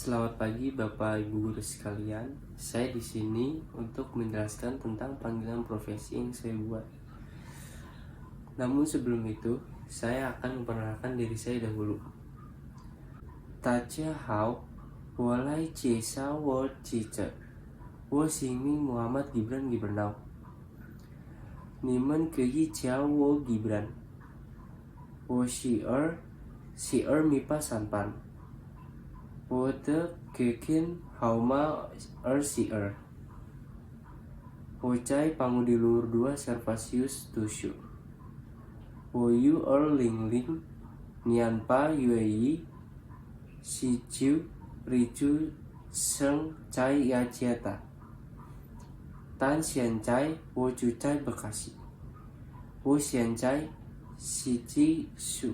Selamat pagi Bapak Ibu guru sekalian. Saya di sini untuk menjelaskan tentang panggilan profesi yang saya buat. Namun sebelum itu, saya akan memperkenalkan diri saya dahulu. 大家好，我来介绍我自己。我姓名 Muhammad Gibran Gibernau。你们可以叫我 Gibran。我12米83班。我的哥哥号码22。我在Pangudi Luhur 2 Servasius 7。我220年8月19日生在雅加达，但现在我住在Bekasi。我现在17岁。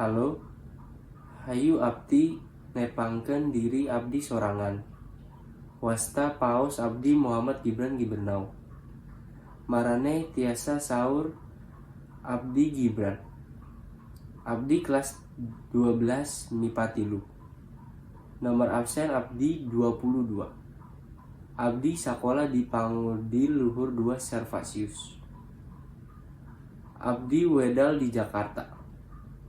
Halo, hayu abdi nepangkeun diri abdi sorangan. Wasta paos abdi Muhammad Gibran Gibernau. Marane tiasa saur abdi Gibran. Abdi kelas 12 MIPA 3. Nomor absen abdi 22. Abdi sakola di Pangudi Luhur 2 Servasius. Abdi wedal di Jakarta.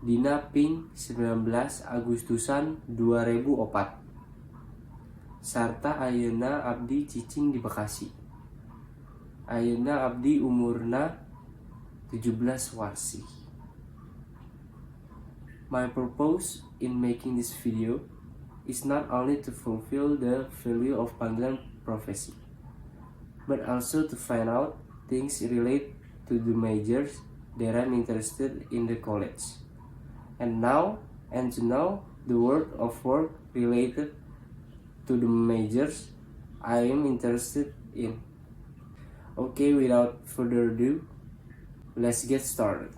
Dina Ping 19 Agustusan 2004. Sarta ayeuna abdi cicing di Bekasi. Ayeuna abdi umurna 17 warsi. My purpose in making this video is not only to fulfill the value of panggilan profesi, but also to find out things related to the majors that I'm interested in the college. And to know the world of work related to the majors I am interested in. Okay, without further ado, let's get started.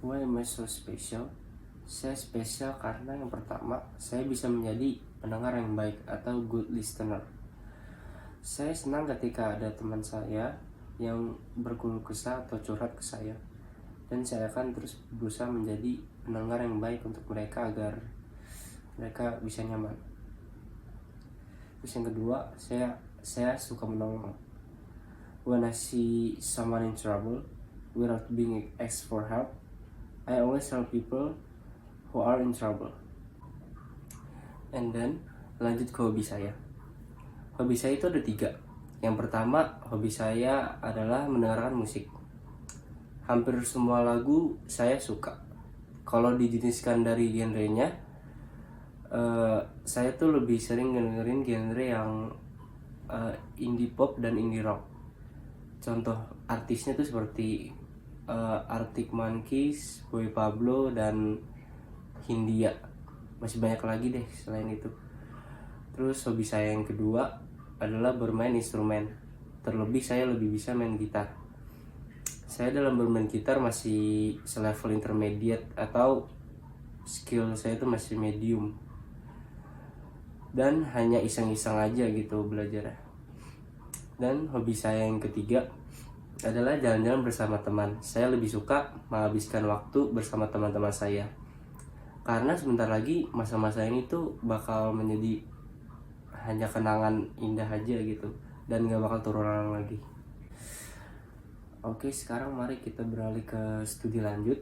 Why am I so special? Saya spesial karena yang pertama, saya bisa menjadi pendengar yang baik atau good listener. Saya senang ketika ada teman saya yang berkeluh kesah atau curhat ke saya, dan saya akan terus berusaha menjadi pendengar yang baik untuk mereka agar mereka bisa nyaman. Terus yang kedua, saya suka menolong. When I see someone in trouble without being asked for help, I always help people who are in trouble. And then lanjut ke hobi saya. Hobi saya itu ada 3. Yang pertama, hobi saya adalah mendengarkan musik. Hampir semua lagu saya suka. Kalau dijeniskan dari genrenya, saya tuh lebih sering dengerin genre yang indie pop dan indie rock. Contoh artisnya tuh seperti Arctic Monkeys, Boy Pablo, dan Hindia. Masih banyak lagi deh selain itu. Terus hobi saya yang kedua adalah bermain instrumen. Terlebih saya lebih bisa main gitar. Saya dalam bermain gitar masih selevel intermediate atau skill saya itu masih medium. Dan hanya iseng-iseng aja gitu belajar. Dan hobi saya yang ketiga adalah jalan-jalan bersama teman. Saya lebih suka menghabiskan waktu bersama teman-teman saya, karena sebentar lagi masa-masa ini tuh bakal menjadi hanya kenangan indah aja gitu, dan gak bakal terulang lagi. Oke, sekarang mari kita beralih ke studi lanjut.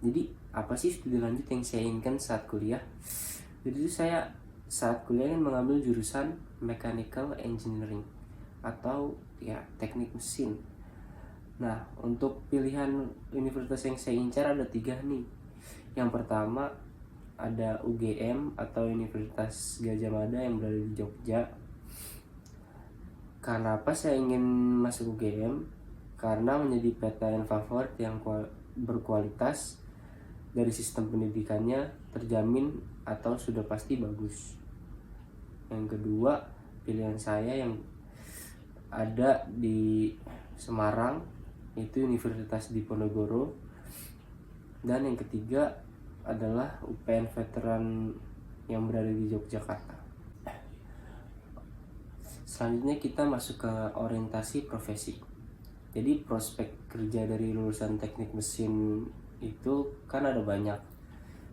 Jadi apa sih studi lanjut yang saya inginkan saat kuliah? Jadi itu saya saat kuliah kan mengambil jurusan Mechanical Engineering atau ya teknik mesin. Nah, untuk pilihan universitas yang saya incar ada 3 nih. Yang pertama ada UGM atau Universitas Gadjah Mada yang berada di Jogja. Kenapa saya ingin masuk UGM? Karena menjadi PTN favorit yang berkualitas, dari sistem pendidikannya terjamin atau sudah pasti bagus. Yang kedua, pilihan saya yang ada di Semarang itu Universitas Diponegoro. Dan yang ketiga adalah UPN Veteran yang berada di Yogyakarta. Selanjutnya kita masuk ke orientasi profesi. Jadi prospek kerja dari lulusan teknik mesin itu kan ada banyak.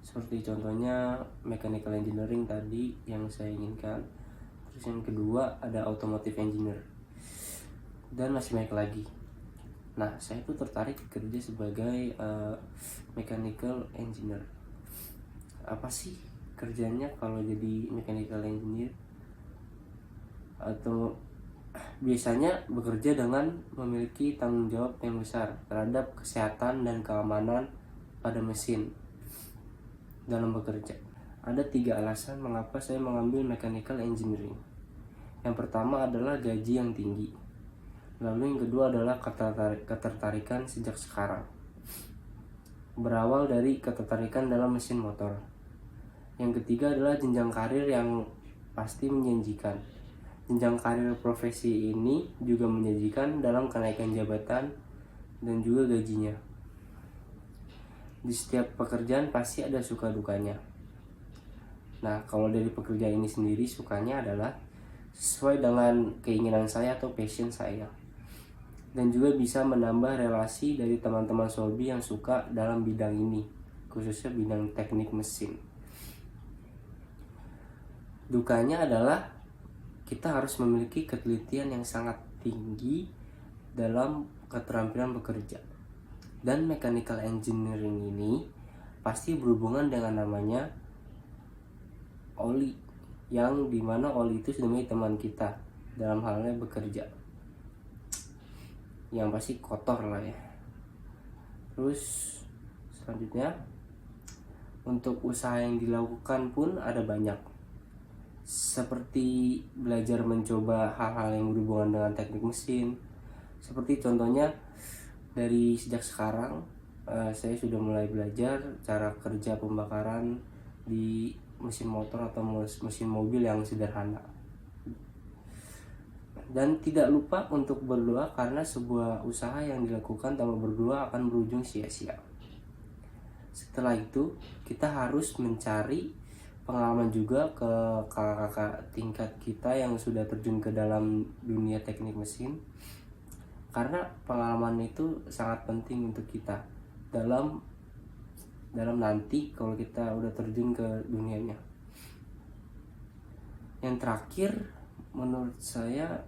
Seperti contohnya mechanical engineering tadi yang saya inginkan. Terus yang kedua ada automotive engineer. Dan masih banyak lagi. Nah, saya tuh tertarik kerja sebagai mechanical engineer. Apa sih kerjanya kalau jadi mechanical engineer? Atau biasanya bekerja dengan memiliki tanggung jawab yang besar terhadap kesehatan dan keamanan pada mesin dalam bekerja. Ada 3 alasan mengapa saya mengambil mechanical engineering. Yang pertama adalah gaji yang tinggi. Lalu yang kedua adalah ketertarikan sejak sekarang. Berawal dari ketertarikan dalam mesin motor. Yang ketiga adalah jenjang karir yang pasti menjanjikan. Jenjang karir profesi ini juga menjanjikan dalam kenaikan jabatan dan juga gajinya. Di setiap pekerjaan pasti ada suka dukanya. Nah, kalau dari pekerjaan ini sendiri, sukanya adalah sesuai dengan keinginan saya atau passion saya. Dan juga bisa menambah relasi dari teman-teman Solbi yang suka dalam bidang ini, khususnya bidang teknik mesin. Dukanya adalah kita harus memiliki ketelitian yang sangat tinggi dalam keterampilan bekerja. Dan mechanical engineering ini pasti berhubungan dengan namanya oli, yang dimana oli itu sebenarnya teman kita dalam halnya bekerja, yang pasti kotor lah ya. Terus selanjutnya, untuk usaha yang dilakukan pun ada banyak, seperti belajar mencoba hal-hal yang berhubungan dengan teknik mesin. Seperti contohnya dari sejak sekarang saya sudah mulai belajar cara kerja pembakaran di mesin motor atau mesin mobil yang sederhana. Dan tidak lupa untuk berdoa, karena sebuah usaha yang dilakukan tanpa berdoa akan berujung sia-sia. Setelah itu kita harus mencari pengalaman juga ke kakak-kakak tingkat kita yang sudah terjun ke dalam dunia teknik mesin, karena pengalaman itu sangat penting untuk kita dalam nanti kalau kita udah terjun ke dunianya. Yang terakhir, menurut saya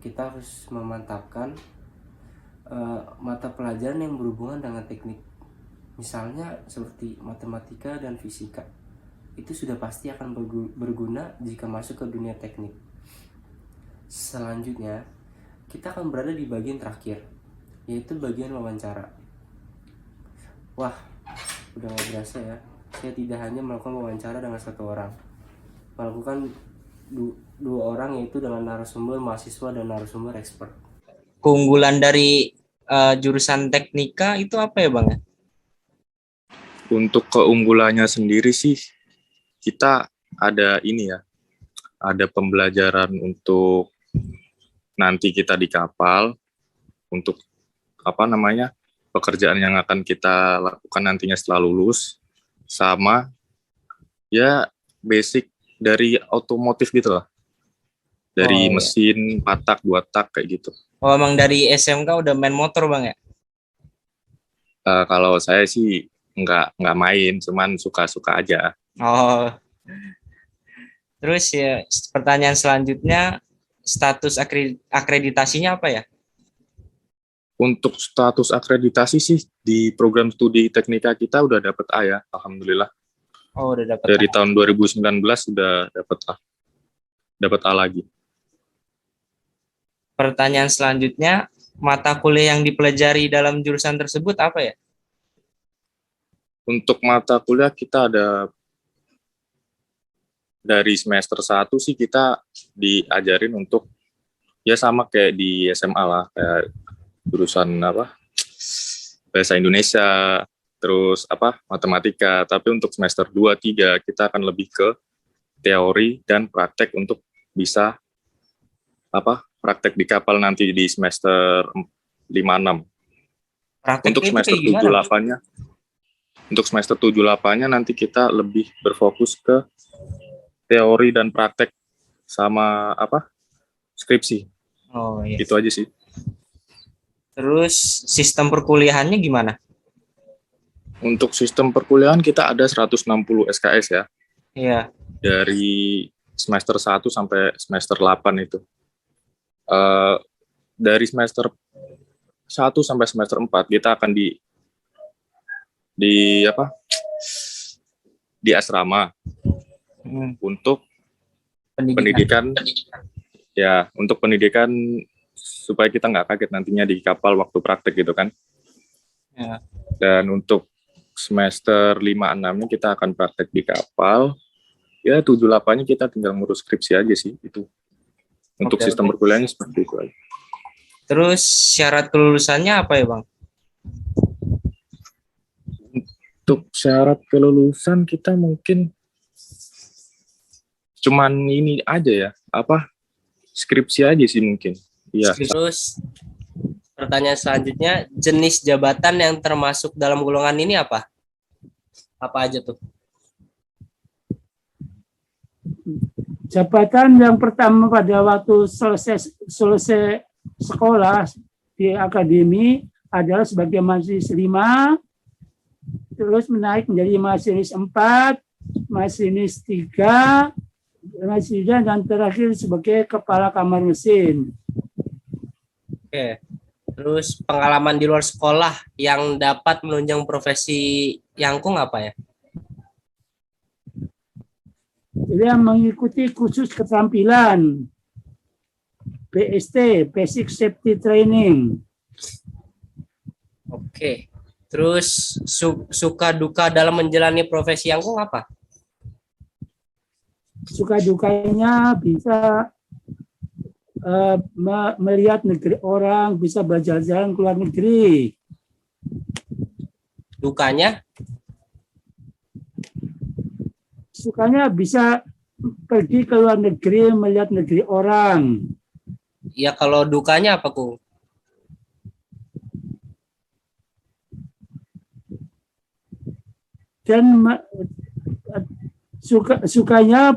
kita harus memantapkan mata pelajaran yang berhubungan dengan teknik. Misalnya seperti matematika dan fisika. Itu sudah pasti akan berguna jika masuk ke dunia teknik. Selanjutnya, kita akan berada di bagian terakhir, yaitu bagian wawancara. Wah, udah gak berasa ya, saya tidak hanya melakukan wawancara dengan satu orang, melakukan dua orang, yaitu dengan narasumber mahasiswa dan narasumber expert. Keunggulan dari jurusan teknika itu apa ya Bang? Untuk keunggulannya sendiri sih, kita ada ini ya, ada pembelajaran untuk nanti kita di kapal, untuk pekerjaan yang akan kita lakukan nantinya setelah lulus, sama ya basic dari otomotif gitu lah, dari mesin, patak, 2 tak kayak gitu. Oh, emang dari SMK udah main motor Bang ya? Kalau saya sih nggak main, cuman suka-suka aja. Oh, terus ya pertanyaan selanjutnya, status akreditasinya apa ya? Untuk status akreditasi sih di program studi teknika kita udah dapat A ya, alhamdulillah. Oh, udah dapat. Dari tahun 2019 sudah dapat A. Dapat A lagi. Pertanyaan selanjutnya, mata kuliah yang dipelajari dalam jurusan tersebut apa ya? Untuk mata kuliah kita ada dari semester 1 sih kita diajarin untuk ya sama kayak di SMA lah, kayak jurusan bahasa Indonesia, terus matematika, tapi untuk semester 2 3 kita akan lebih ke teori dan praktek untuk bisa praktek di kapal nanti di semester 5-6. Untuk semester 7-8-nya untuk semester 7-8-nya nanti kita lebih berfokus ke teori dan praktek sama skripsi. Oh iya. Itu aja sih. Terus sistem perkuliahannya gimana? Untuk sistem perkuliahan kita ada 160 SKS ya, Iya. dari semester 1 sampai semester 8 itu. Eh, dari semester 1 sampai semester 4 kita akan di apa? Di asrama untuk pendidikan ya, untuk pendidikan supaya kita nggak kaget nantinya di kapal waktu praktek gitu kan. Ya. Dan untuk semester 5-6-nya kita akan praktek di kapal. Ya 7-8-nya kita tinggal ngurus skripsi aja sih itu. Untuk sistem perkuliahannya seperti itu aja. Terus syarat kelulusannya apa ya Bang? Untuk syarat kelulusan kita mungkin cuman ini aja ya, apa, skripsi aja sih mungkin. Iya. Terus pertanyaan selanjutnya, jenis jabatan yang termasuk dalam golongan ini apa? Apa aja tuh? Jabatan yang pertama pada waktu selesai sekolah di akademi adalah sebagai masinis 5, terus menaik menjadi masinis 4, masinis 3, masinis 3, dan terakhir sebagai kepala kamar mesin. Oke. Terus pengalaman di luar sekolah yang dapat menunjang profesi Yangkung apa ya? Jadi yang mengikuti kursus keterampilan BST, Basic Safety Training. Oke. Terus suka duka dalam menjalani profesi Yangkung apa? Suka dukanya bisa melihat negeri orang, bisa berjalan-jalan ke luar negeri. Dukanya? Sukanya bisa pergi ke luar negeri, melihat negeri orang. Ya kalau dukanya apa Kung? Dan sukanya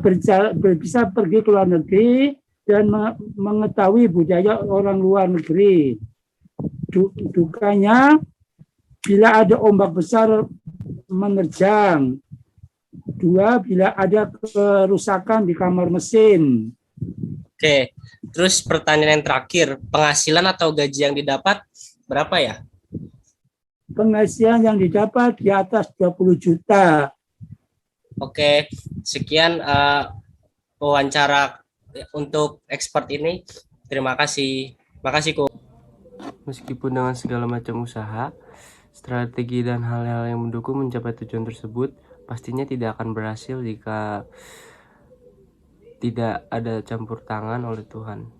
bisa pergi ke luar negeri dan mengetahui budaya orang luar negeri. Dukanya bila ada ombak besar menerjang. 2, bila ada kerusakan di kamar mesin. Oke, terus pertanyaan yang terakhir, penghasilan atau gaji yang didapat berapa ya? Penghasilan yang didapat di atas 20 juta. Oke, sekian wawancara untuk expert ini. Terima kasih. Makasih Kung. Meskipun dengan segala macam usaha, strategi dan hal-hal yang mendukung mencapai tujuan tersebut, pastinya tidak akan berhasil jika tidak ada campur tangan oleh Tuhan.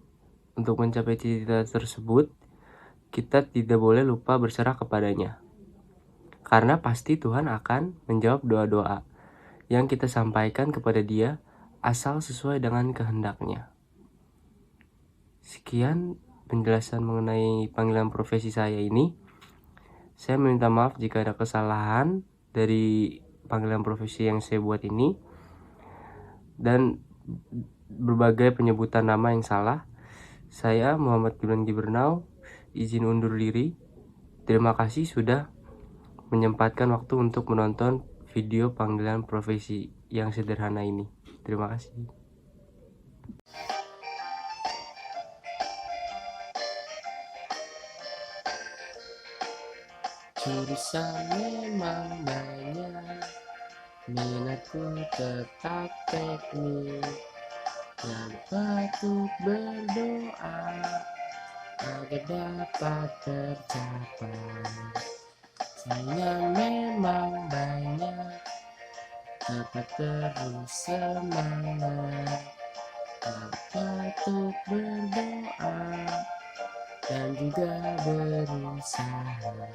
Untuk mencapai cita-cita tersebut, kita tidak boleh lupa berserah kepadanya. Karena pasti Tuhan akan menjawab doa-doa yang kita sampaikan kepada Dia asal sesuai dengan kehendaknya. Sekian penjelasan mengenai panggilan profesi saya ini. Saya minta maaf jika ada kesalahan dari panggilan profesi yang saya buat ini dan berbagai penyebutan nama yang salah. Saya Muhammad Gibran Gibernau izin undur diri. Terima kasih sudah menyempatkan waktu untuk menonton video panggilan profesi yang sederhana ini. Terima kasih. Jurusan memang banyak, minatku tetap teknik, yang patut berdoa agar dapat tercapai. Saya memang banyak, tetap terus semangat, yang patut berdoa dan juga berusaha.